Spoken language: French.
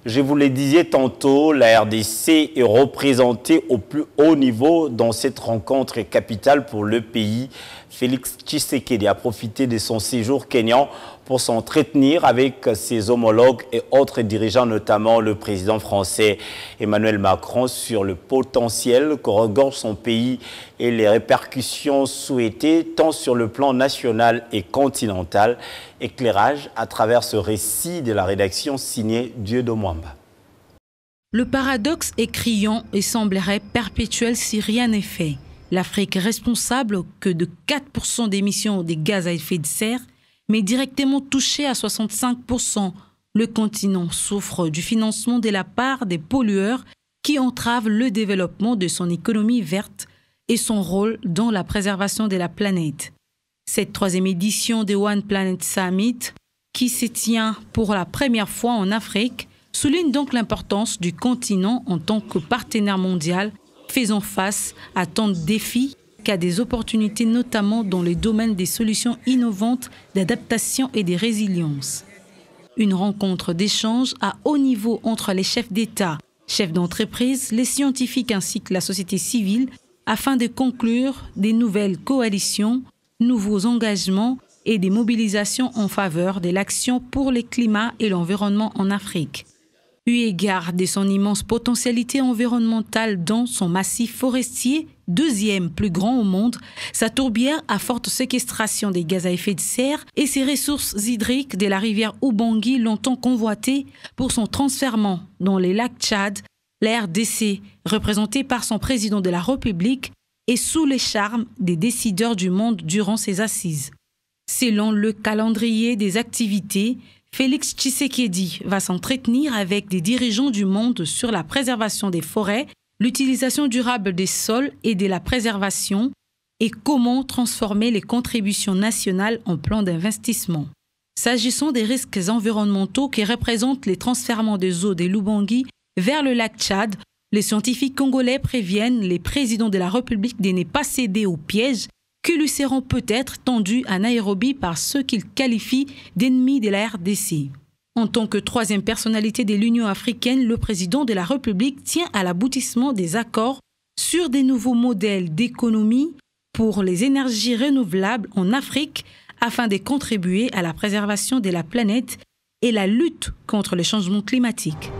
Je vous le disais tantôt, la RDC est représentée au plus haut niveau dans cette rencontre capitale pour le pays. Félix Tshisekedi a profité de son séjour kényan pour s'entretenir avec ses homologues et autres dirigeants, notamment le président français Emmanuel Macron, sur le potentiel que regorge son pays et les répercussions souhaitées tant sur le plan national et continental. Éclairage à travers ce récit de la rédaction signée Dieudo Mwamba. Le paradoxe est criant et semblerait perpétuel si rien n'est fait. L'Afrique est responsable que de 4% d'émissions des gaz à effet de serre, mais directement touchée à 65%. Le continent souffre du financement de la part des pollueurs qui entravent le développement de son économie verte et son rôle dans la préservation de la planète. Cette troisième édition de One Planet Summit, qui se tient pour la première fois en Afrique, souligne donc l'importance du continent en tant que partenaire mondial, faisant face à tant de défis qu'à des opportunités, notamment dans le domaine des solutions innovantes d'adaptation et de résilience. Une rencontre d'échange à haut niveau entre les chefs d'État, chefs d'entreprise, les scientifiques ainsi que la société civile, afin de conclure des nouvelles coalitions, nouveaux engagements et des mobilisations en faveur de l'action pour le climat et l'environnement en Afrique. Eu égard de son immense potentialité environnementale dans son massif forestier, deuxième plus grand au monde, sa tourbière à forte séquestration des gaz à effet de serre et ses ressources hydriques de la rivière Ubangi longtemps convoitées pour son transfèrement dans les lacs Tchad, la RDC, représentée par son président de la République, est sous les charmes des décideurs du monde durant ses assises. Selon le calendrier des activités, Félix Tshisekedi va s'entretenir avec des dirigeants du monde sur la préservation des forêts, l'utilisation durable des sols et de la préservation et comment transformer les contributions nationales en plan d'investissement. S'agissant des risques environnementaux qui représentent les transfèrements des eaux des Lubangi vers le lac Tchad, les scientifiques congolais préviennent les présidents de la République de ne pas céder aux pièges qui lui seront peut-être tendus à Nairobi par ceux qu'ils qualifient d'ennemis de la RDC. En tant que troisième personnalité de l'Union africaine, le président de la République tient à l'aboutissement des accords sur des nouveaux modèles d'économie pour les énergies renouvelables en Afrique afin de contribuer à la préservation de la planète et la lutte contre le changement climatique.